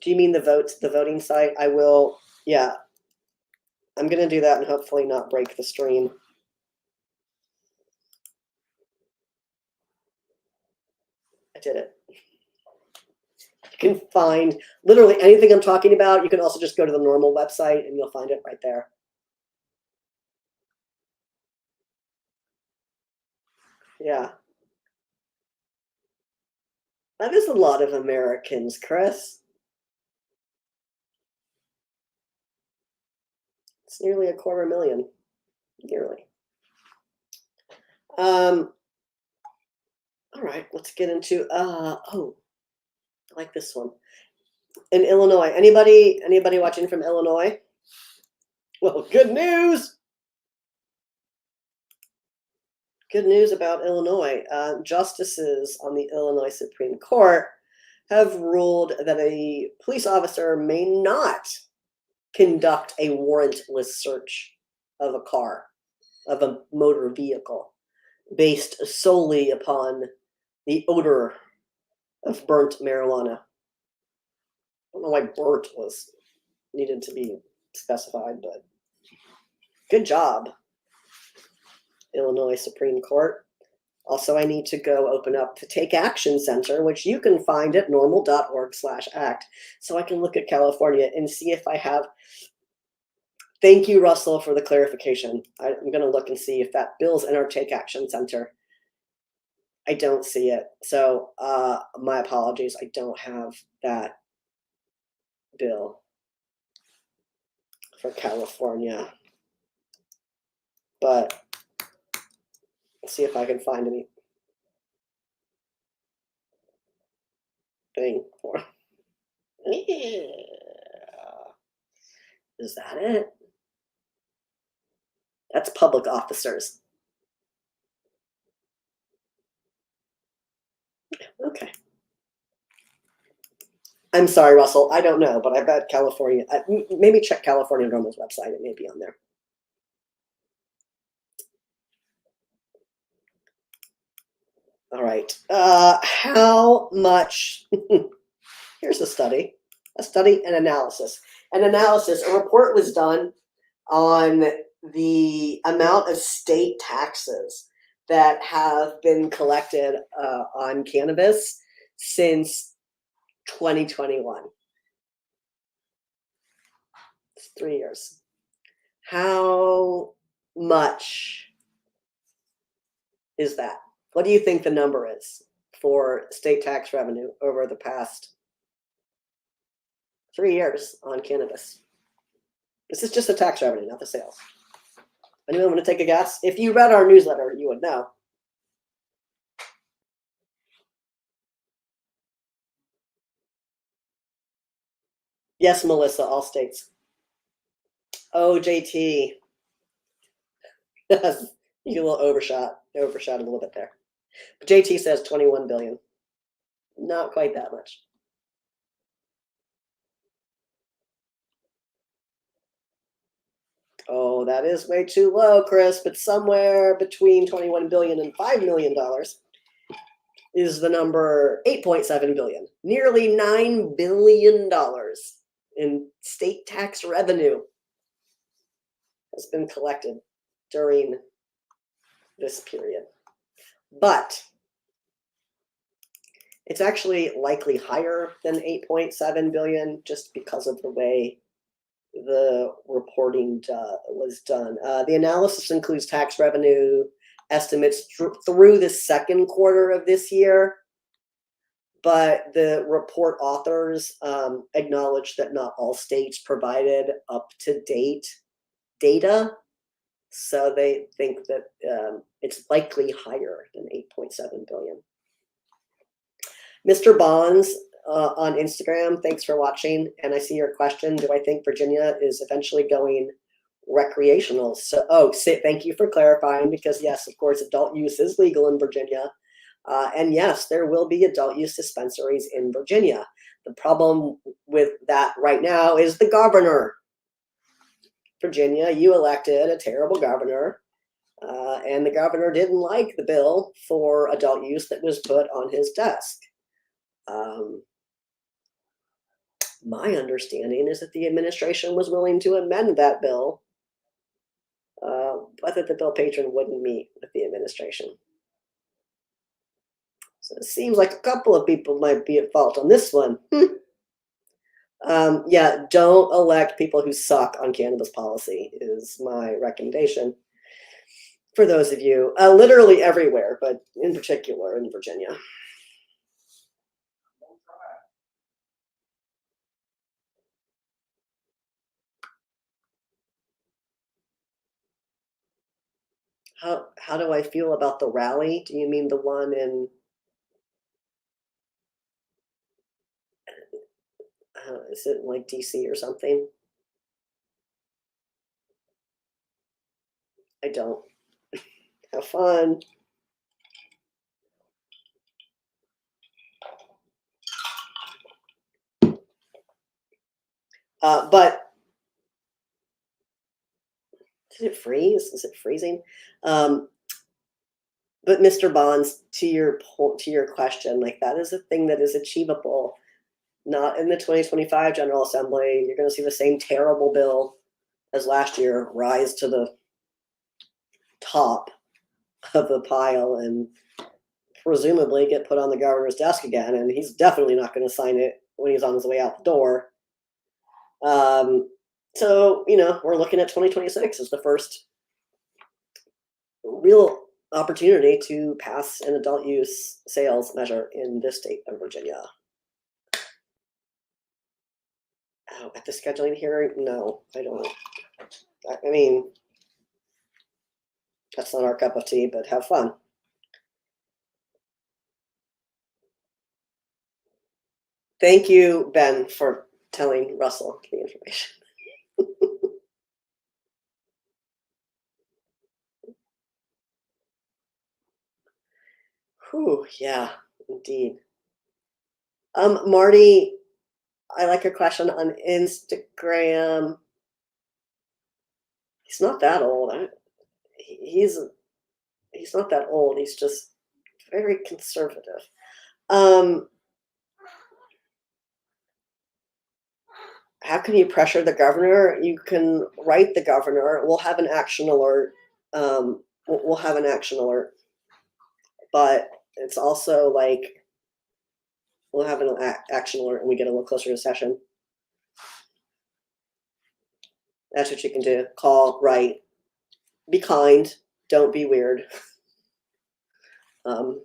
S1: Do you mean the voting site? I will, yeah. I'm going to do that and hopefully not break the stream. I did it. You can find literally anything I'm talking about. You can also just go to the NORML website and you'll find it right there. Yeah. That is a lot of Americans, Chris. It's nearly 250,000. Nearly. All right, let's get into oh, I like this one. In Illinois. Anybody watching from Illinois? Well, good news. Good news about Illinois. Justices on the Illinois Supreme Court have ruled that a police officer may not conduct a warrantless search of a car, of a motor vehicle, based solely upon the odor of burnt marijuana. I don't know why burnt was needed to be specified, but good job, Illinois Supreme Court. Also, I need to go open up the Take Action Center, which you can find at normal.org/act, so I can look at California and see if I have. Thank you, Russell, for the clarification. I'm going to look and see if that bill's in our Take Action Center. I don't see it, so my apologies. I don't have that bill for California, but let's see if I can find anything for. Yeah. Is that it? That's public officers. Okay. I'm sorry, Russell. I don't know, but I bet California. Maybe check California NORML's website. It may be on there. All right. How much? Here's a study and analysis. An analysis, a report was done on the amount of state taxes that have been collected on cannabis since 2021. It's 3 years. How much is that? What do you think the number is for state tax revenue over the past 3 years on cannabis? This is just the tax revenue, not the sales. Anyone want to take a guess? If you read our newsletter, you would know. Yes, Melissa, all states. Oh, JT. You will overshot a little bit there. But JT says 21 billion. Not quite that much. Oh, that is way too low, Chris, but somewhere between 21 billion and $5 million is the number 8.7 billion. Nearly $9 billion in state tax revenue has been collected during this period. But it's actually likely higher than 8.7 billion just because of the way the reporting was done. The analysis includes tax revenue estimates through the second quarter of this year, but the report authors acknowledge that not all states provided up-to-date data, so they think that it's likely higher than 8.7 billion. Mr. Bonds on Instagram, thanks for watching. And I see your question. Do I think Virginia is eventually going recreational? So, thank you for clarifying, because yes, of course, adult use is legal in Virginia. And yes, there will be adult use dispensaries in Virginia. The problem with that right now is the governor. Virginia, you elected a terrible governor, and the governor didn't like the bill for adult use that was put on his desk. My understanding is that the administration was willing to amend that bill, but that the bill patron wouldn't meet with the administration. So it seems like a couple of people might be at fault on this one. Yeah, don't elect people who suck on cannabis policy is my recommendation for those of you, literally everywhere, but in particular in Virginia. How do I feel about the rally? Do you mean the one in, is it like DC or something? I don't. Have fun. But did it freeze? Is it freezing? But Mr. Bonds, to your question, like, that is a thing that is achievable, not in the 2025 General Assembly. You're going to see the same terrible bill as last year rise to the top of the pile and presumably get put on the governor's desk again. And he's definitely not going to sign it when he's on his way out the door. So, we're looking at 2026 as the first real opportunity to pass an adult use sales measure in this state of Virginia. Oh, at the scheduling hearing? No, I don't. I mean, that's not our cup of tea, but have fun. Thank you, Ben, for telling Russell the information. Whew, yeah, indeed. Marty, I like your question on Instagram. He's not that old. He's not that old. He's just very conservative. How can you pressure the governor? You can write the governor. We'll have an action alert. We'll have an action alert. But it's also like, we'll have an action alert when we get a little closer to session. That's what you can do. Call, write, be kind, don't be weird. Those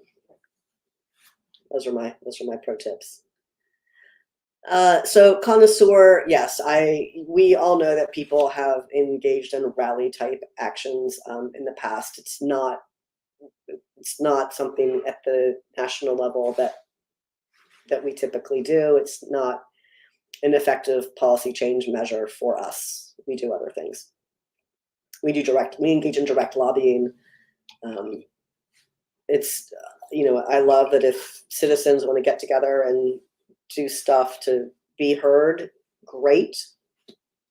S1: are my pro tips. So connoisseur, yes, we all know that people have engaged in rally type actions in the past. It's not something at the national level that we typically do. It's not an effective policy change measure for us. We do other things. We engage in direct lobbying. It's, I love that if citizens want to get together and do stuff to be heard, great.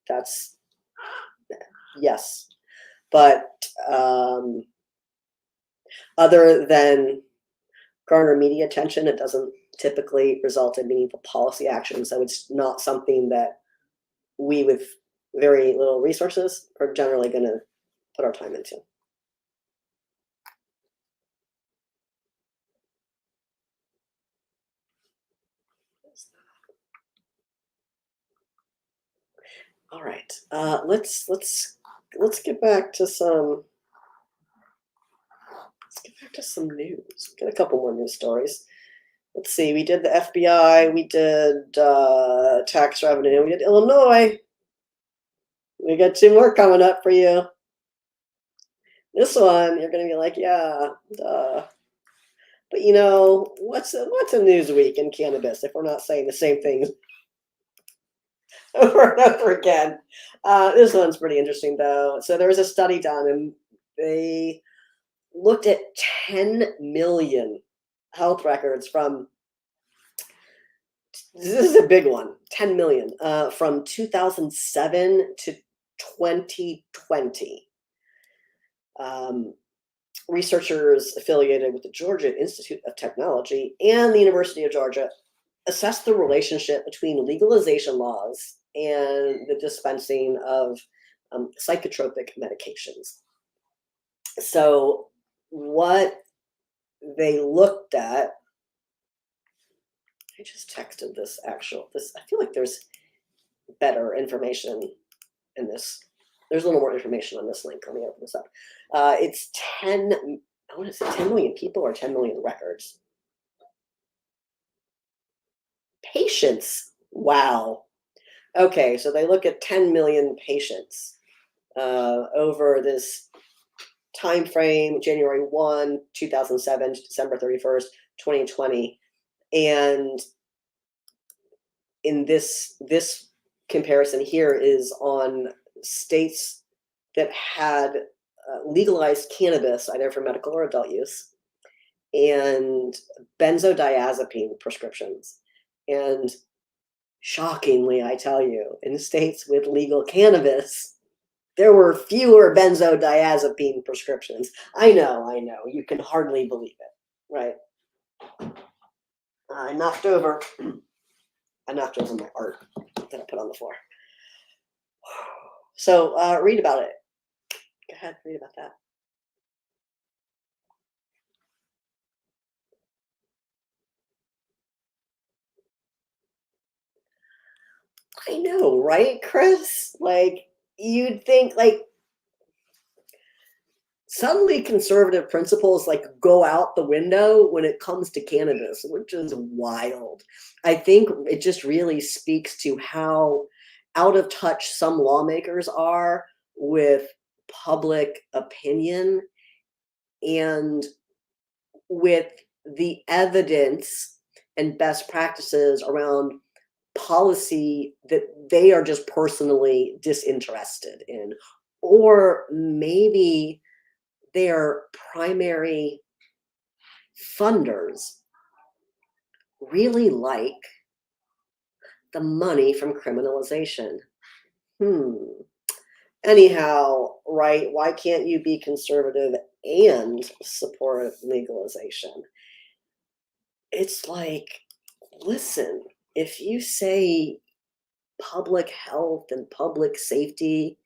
S1: That's, yes. But other than garner media attention, it doesn't typically result in meaningful policy action. So it's not something that we, with very little resources, are generally going to put our time into. All right, let's get back to some. Let's get back to some news. Get a couple more news stories. Let's see. We did the FBI. We did tax revenue. We did Illinois. We got 2 more coming up for you. This one, you're going to be like, yeah, duh. But you know, what's a news week in cannabis if we're not saying the same things over and over again? This one's pretty interesting though. So there was a study done, and they looked at 10 million health records from, this is a big one, 10 million, from 2007 to 2020. Researchers affiliated with the Georgia Institute of Technology and the University of Georgia assessed the relationship between legalization laws and the dispensing of psychotropic medications. So what they looked at, I just texted this, I feel like there's better information in this. There's a little more information on this link. Let me open this up. It's 10, I want to say 10 million people or 10 million records. Patients, wow. Okay, so they look at 10 million patients over this time frame, January 1, 2007 to December 31st, 2020. And in this comparison here is on states that had legalized cannabis, either for medical or adult use, and benzodiazepine prescriptions. And shockingly, I tell you, in states with legal cannabis, there were fewer benzodiazepine prescriptions. I know, you can hardly believe it, right? I knocked over my art that I put on the floor. So read about it. Go ahead, read about that. I know, right, Chris? Like, you'd think, like, suddenly conservative principles like go out the window when it comes to cannabis, which is wild. I think it just really speaks to how out of touch some lawmakers are with public opinion and with the evidence and best practices around policy that they are just personally disinterested in, or maybe their primary funders really like the money from criminalization. Anyhow, right? Why can't you be conservative and support legalization? It's like, listen, if you say public health and public safety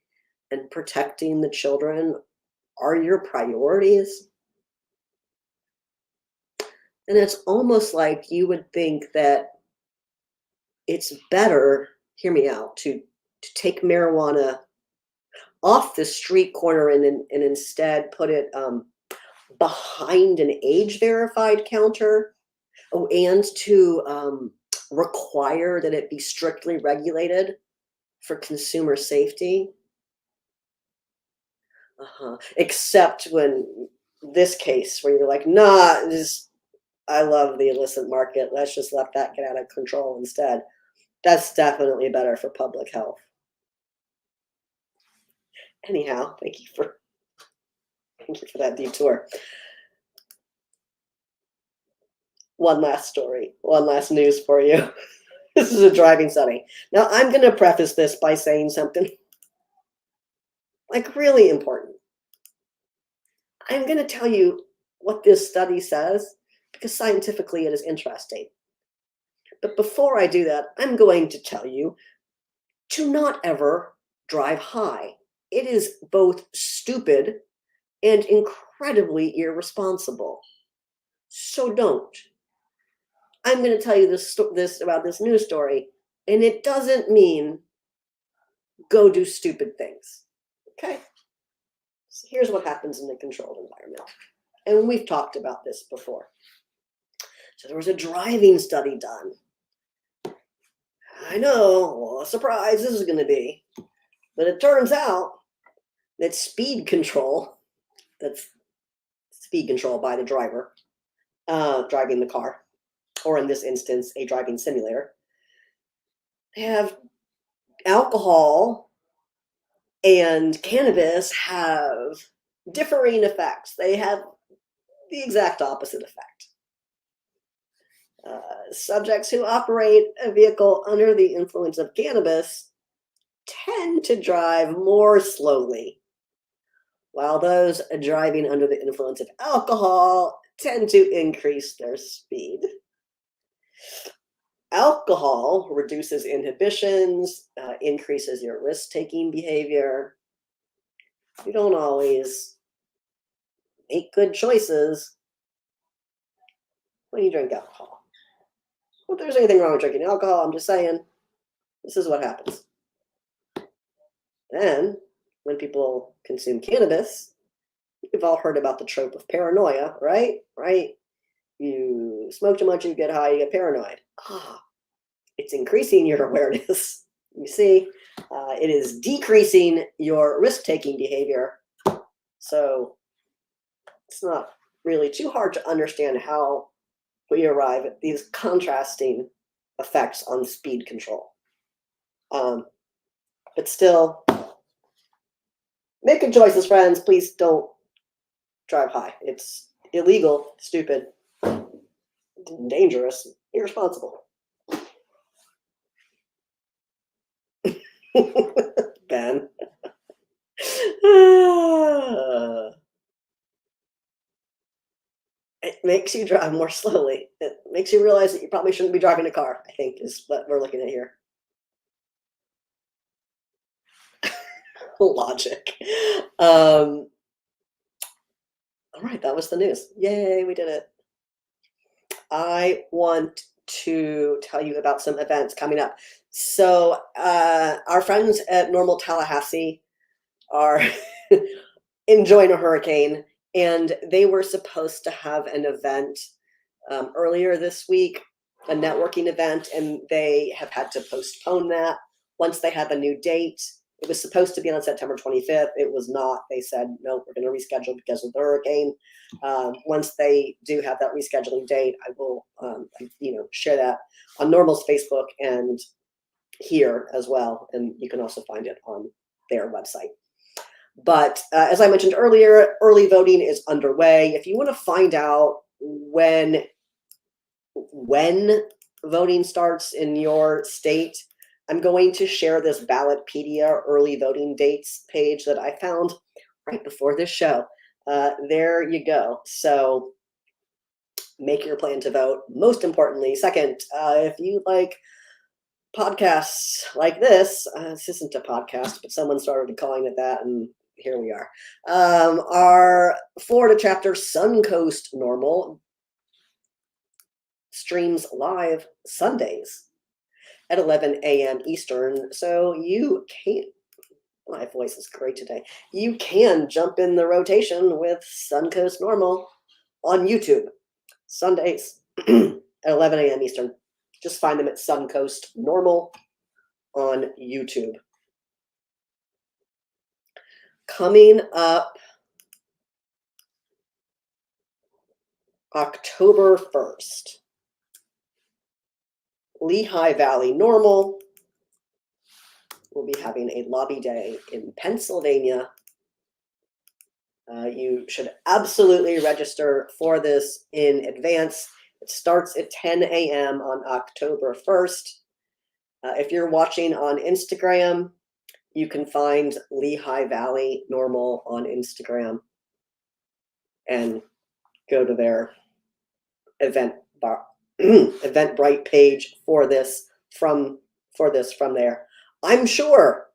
S1: and protecting the children are your priorities, and it's almost like you would think that it's better, hear me out, to take marijuana off the street corner and instead put it behind an age verified counter, and to require that it be strictly regulated for consumer safety. Except when this case where you're like, nah, I love the illicit market. Let's just let that get out of control instead. That's definitely better for public health. Anyhow, thank you for that detour. One last story, one last news for you. This is a driving study. Now, I'm going to preface this by saying something like really important. I'm going to tell you what this study says because scientifically it is interesting. But before I do that, I'm going to tell you to not ever drive high. It is both stupid and incredibly irresponsible. So don't. I'm going to tell you this about this news story, and it doesn't mean go do stupid things. Okay? So here's what happens in a controlled environment. And we've talked about this before. So there was a driving study done. I know, what a surprise this is going to be. But it turns out that speed control, that's speed control by the driver, driving the car, or in this instance, a driving simulator. They have alcohol and cannabis have differing effects. They have the exact opposite effect. Subjects who operate a vehicle under the influence of cannabis tend to drive more slowly, while those driving under the influence of alcohol tend to increase their speed. Alcohol reduces inhibitions, increases your risk-taking behavior. You don't always make good choices when you drink alcohol. Not that there's anything wrong with drinking alcohol, I'm just saying this is what happens. Then, when people consume cannabis, you've all heard about the trope of paranoia, right? Right? You smoke too much, you get high, you get paranoid. It's increasing your awareness. You see, it is decreasing your risk-taking behavior. So it's not really too hard to understand how we arrive at these contrasting effects on speed control. But still, make good choices, friends. Please don't drive high. It's illegal, stupid, dangerous, irresponsible. Ben. It makes you drive more slowly. It makes you realize that you probably shouldn't be driving a car, I think, is what we're looking at here. Logic. All right, that was the news. Yay, we did it. I want to tell you about some events coming up. So our friends at NORML Tallahassee are enjoying a hurricane, and they were supposed to have an event earlier this week, a networking event, and they have had to postpone that. Once they have a new date, it was supposed to be on September 25th. It was not. They said, no, we're going to reschedule because of the hurricane. Once they do have that rescheduling date, I will share that on NORML's Facebook and here as well. And you can also find it on their website. But as I mentioned earlier, early voting is underway. If you want to find out when voting starts in your state, I'm going to share this Ballotpedia early voting dates page that I found right before this show. There you go. So make your plan to vote. Most importantly, second, if you like podcasts like this isn't a podcast, but someone started calling it that, and here we are. Our Florida chapter, Suncoast NORML, streams live Sundays at 11 a.m. Eastern. So you can, my voice is great today. You can jump in the rotation with Suncoast NORML on YouTube Sundays at 11 a.m. Eastern. Just find them at Suncoast NORML on YouTube. Coming up October 1st, Lehigh Valley NORML will be having a lobby day in Pennsylvania. You should absolutely register for this in advance. It starts at 10 a.m. on October 1st. If you're watching on Instagram, you can find Lehigh Valley NORML on Instagram and go to their Eventbrite page for this from there. I'm sure.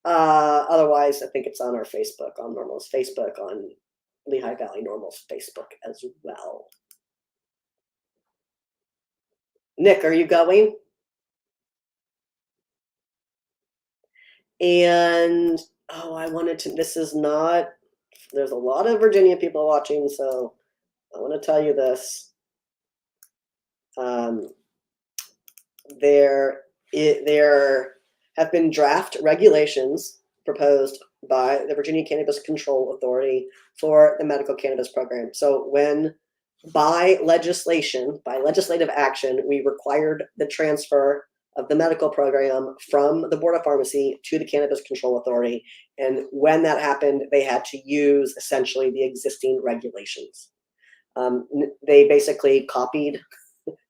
S1: Otherwise, I think it's on our Facebook, on NORML's Facebook, on Lehigh Valley NORML's Facebook as well. Nick, are you going? And I wanted to, there's a lot of Virginia people watching, so I want to tell you this. There have been draft regulations proposed by the Virginia Cannabis Control Authority for the medical cannabis program. So when by legislation, by legislative action, we required the transfer of the medical program from the Board of Pharmacy to the Cannabis Control Authority. And when that happened, they had to use essentially the existing regulations. They basically copied,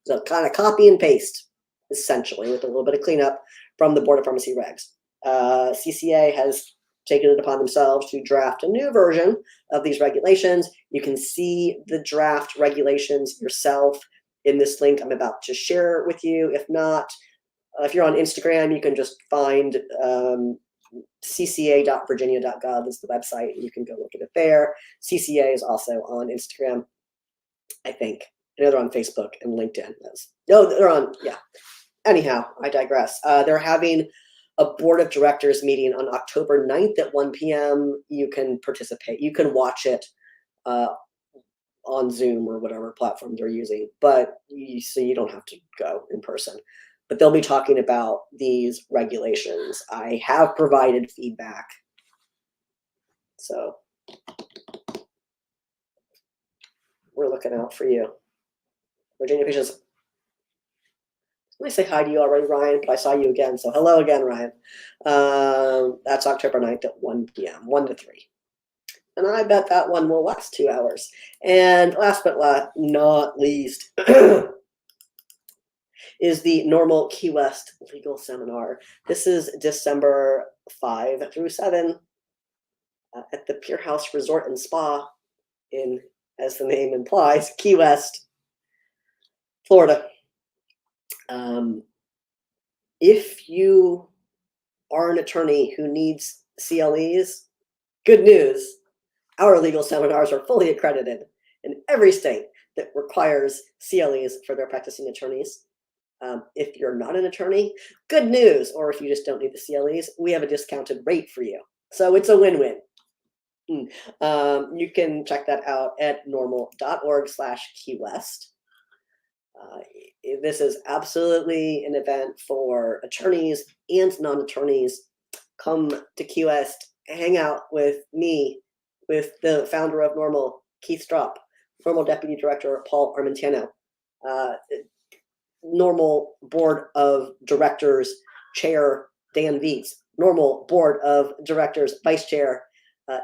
S1: so kind of copy and paste, essentially, with a little bit of cleanup from the Board of Pharmacy regs. CCA has taken it upon themselves to draft a new version of these regulations. You can see the draft regulations yourself in this link I'm about to share with you. If not, if you're on Instagram, you can just find cca.virginia.gov is the website, and you can go look at it there. CCA is also on Instagram, I think. I know they're on Facebook and LinkedIn. No, they're on, yeah. Anyhow, I digress. They're having a board of directors meeting on October 9th at 1 p.m. You can participate. You can watch it on Zoom or whatever platform they're using, but so you don't have to go in person. But they'll be talking about these regulations. I have provided feedback. So we're looking out for you. Virginia patients. Let me say hi to you already, Ryan, but I saw you again. So hello again, Ryan. That's October 9th at 1 p.m., 1 to 3. And I bet that one will last 2 hours. And last but not least is the NORML Key West Legal Seminar. This is December 5 through 7 at the Pier House Resort and Spa in, as the name implies, Key West, Florida. If you are an attorney who needs CLEs, good news. Our legal seminars are fully accredited in every state that requires CLEs for their practicing attorneys. If you're not an attorney, good news. Or if you just don't need the CLEs, we have a discounted rate for you. So it's a win-win. You can check that out at norml.org/Key West. This is absolutely an event for attorneys and non-attorneys. Come to Key West, hang out with me, with the founder of NORML, Keith Stropp, NORML Deputy Director Paul Armentano, NORML Board of Directors Chair Dan Vietz, NORML Board of Directors Vice Chair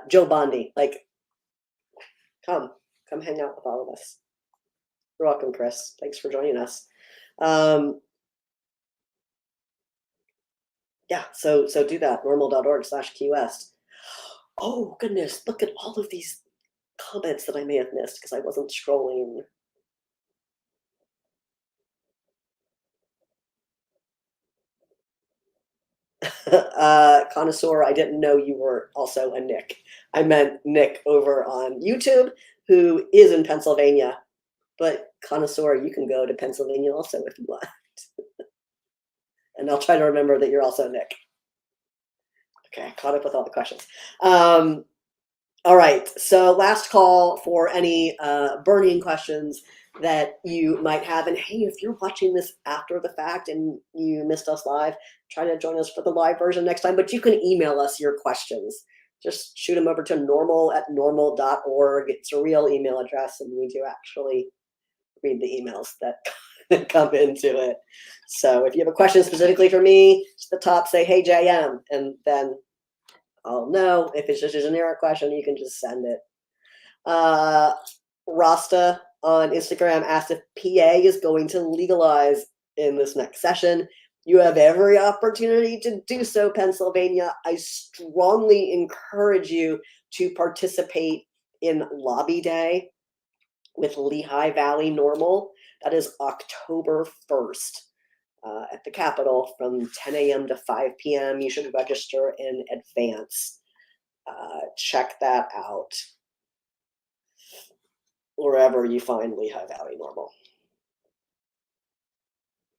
S1: Joe Bondi. Like, come hang out with all of us. You're welcome, Chris. Thanks for joining us. Yeah, so do that, norml.org/Key West. Oh, goodness, look at all of these comments that I may have missed because I wasn't scrolling. Connoisseur, I didn't know you were also a Nick. I meant Nick over on YouTube, who is in Pennsylvania. But Connoisseur, you can go to Pennsylvania also if you want. And I'll try to remember that you're also Nick. Okay, I caught up with all the questions. All right, so last call for any burning questions that you might have. And hey, if you're watching this after the fact and you missed us live, try to join us for the live version next time. But you can email us your questions. Just shoot them over to norml@norml.org. It's a real email address, and we do actually read the emails that come into it. So if you have a question specifically for me, just at the top say, hey, JM, and then I'll know. If it's just a generic question, you can just send it. Rasta on Instagram asked if PA is going to legalize in this next session. You have every opportunity to do so, Pennsylvania. I strongly encourage you to participate in Lobby Day with Lehigh Valley NORML. That is October 1st at the Capitol from 10 a.m. to 5 p.m. You should register in advance. Check that out wherever you find Lehigh Valley NORML.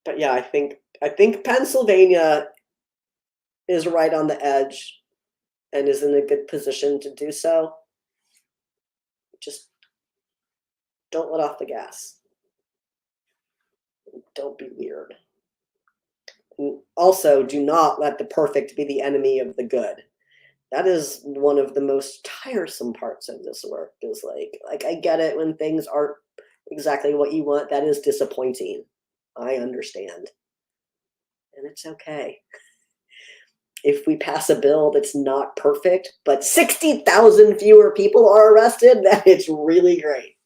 S1: But yeah, I think Pennsylvania is right on the edge and is in a good position to do so. Just don't let off the gas. Don't be weird. And also, do not let the perfect be the enemy of the good. That is one of the most tiresome parts of this work, is like I get it when things aren't exactly what you want. That is disappointing. I understand. And it's okay. If we pass a bill that's not perfect, but 60,000 fewer people are arrested, then it's really great.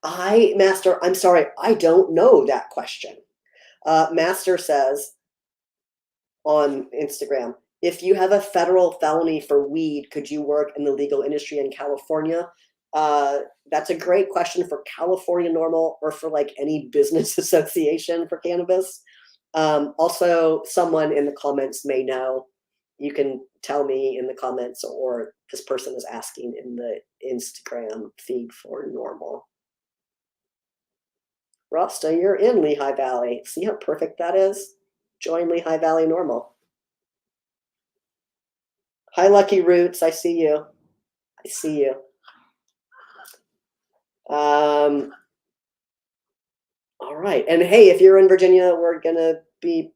S1: Master, I'm sorry, I don't know that question. Master says on Instagram, if you have a federal felony for weed, could you work in the legal industry in California? That's a great question for California NORML or for like any business association for cannabis. Also, someone in the comments may know. You can tell me in the comments, or this person is asking in the Instagram feed for NORML. Rasta, you're in Lehigh Valley. See how perfect that is? Join Lehigh Valley NORML. Hi, Lucky Roots. I see you. I see you. All right. And hey, if you're in Virginia, we're going to be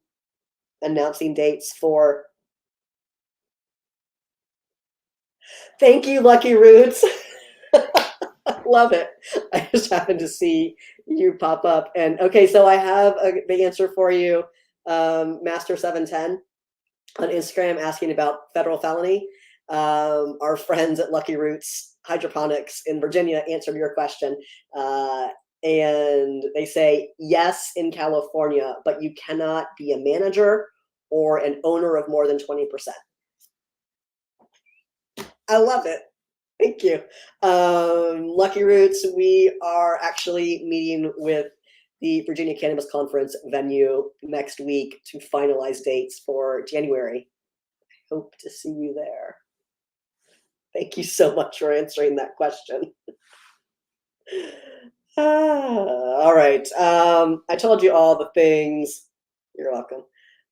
S1: announcing dates for. Thank you, Lucky Roots. Love it. I just happened to see you pop up. And okay, so I have the answer for you. Master710 on Instagram asking about federal felony. Our friends at Lucky Roots Hydroponics in Virginia answered your question. And they say, yes, in California, but you cannot be a manager or an owner of more than 20%. I love it. Thank you. Lucky Roots, we are actually meeting with the Virginia Cannabis Conference venue next week to finalize dates for January. I hope to see you there. Thank you so much for answering that question. All right. I told you all the things. You're welcome.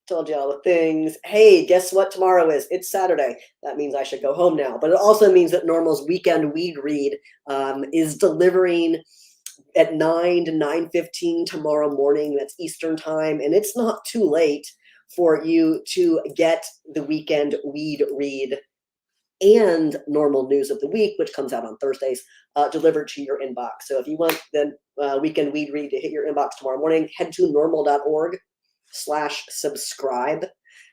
S1: Told you all the things. Hey, guess what tomorrow is? It's Saturday. That means I should go home now. But it also means that NORML's weekend weed read is delivering at 9 to 9:15 tomorrow morning. That's Eastern time. And it's not too late for you to get the weekend weed read and NORML news of the week, which comes out on Thursdays, delivered to your inbox. So if you want the weekend weed read to hit your inbox tomorrow morning, head to norml.org/subscribe.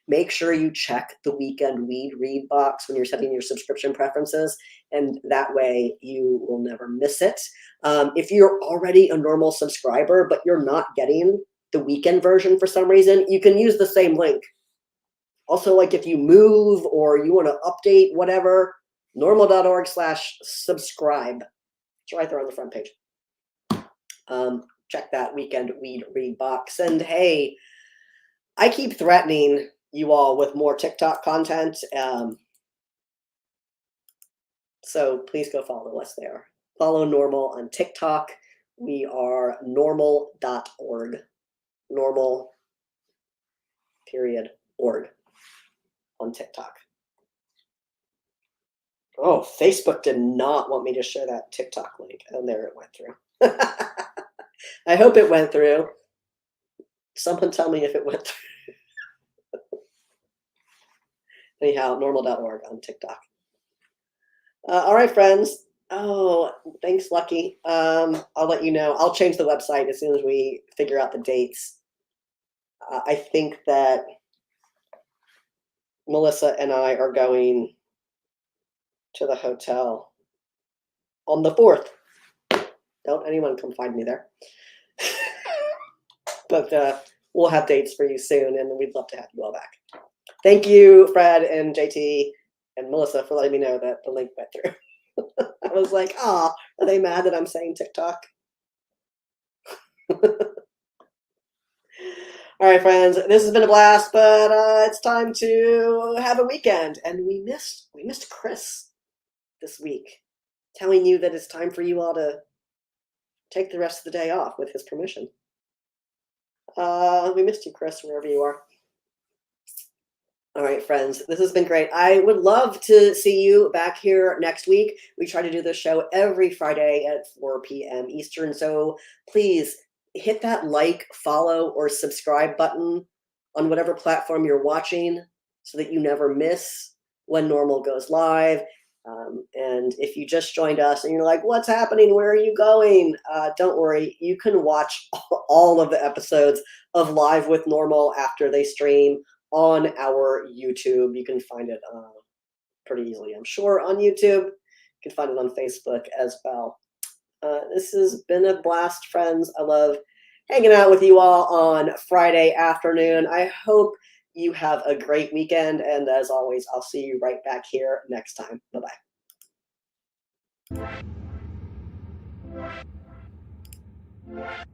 S1: Make sure you check the weekend weed read box when you're setting your subscription preferences, and that way you will never miss it. If you're already a NORML subscriber, but you're not getting the weekend version for some reason, you can use the same link. Also, like if you move or you want to update whatever, norml.org/subscribe. It's right there on the front page. Check that weekend weed read box. And hey, I keep threatening you all with more TikTok content. So please go follow us there. Follow NORML on TikTok. We are norml.org. NORML.org on TikTok. Oh, Facebook did not want me to share that TikTok link. And there it went through. I hope it went through. Someone tell me if it went through. Anyhow, norml.org on TikTok. All right, friends. Oh, thanks, Lucky. I'll let you know. I'll change the website as soon as we figure out the dates. I think that Melissa and I are going to the hotel on the 4th. Don't anyone come find me there. But we'll have dates for you soon, and we'd love to have you all back. Thank you, Fred and JT and Melissa, for letting me know that the link went through. I was like, oh, are they mad that I'm saying TikTok? All right, friends, this has been a blast, but it's time to have a weekend. And we missed Chris this week, telling you that it's time for you all to take the rest of the day off with his permission. We missed you, Chris, wherever you are. All right, friends, this has been great. I would love to see you back here next week. We try to do this show every Friday at 4 p.m. Eastern, so please hit that like, follow, or subscribe button on whatever platform you're watching so that you never miss when NORML goes live. And if you just joined us and you're like, what's happening? Where are you going? Don't worry. You can watch all of the episodes of Live with Normal after they stream on our YouTube. You can find it pretty easily, I'm sure, on YouTube. You can find it on Facebook as well. This has been a blast, friends. I love hanging out with you all on Friday afternoon. I hope you have a great weekend. And as always, I'll see you right back here next time. Bye-bye.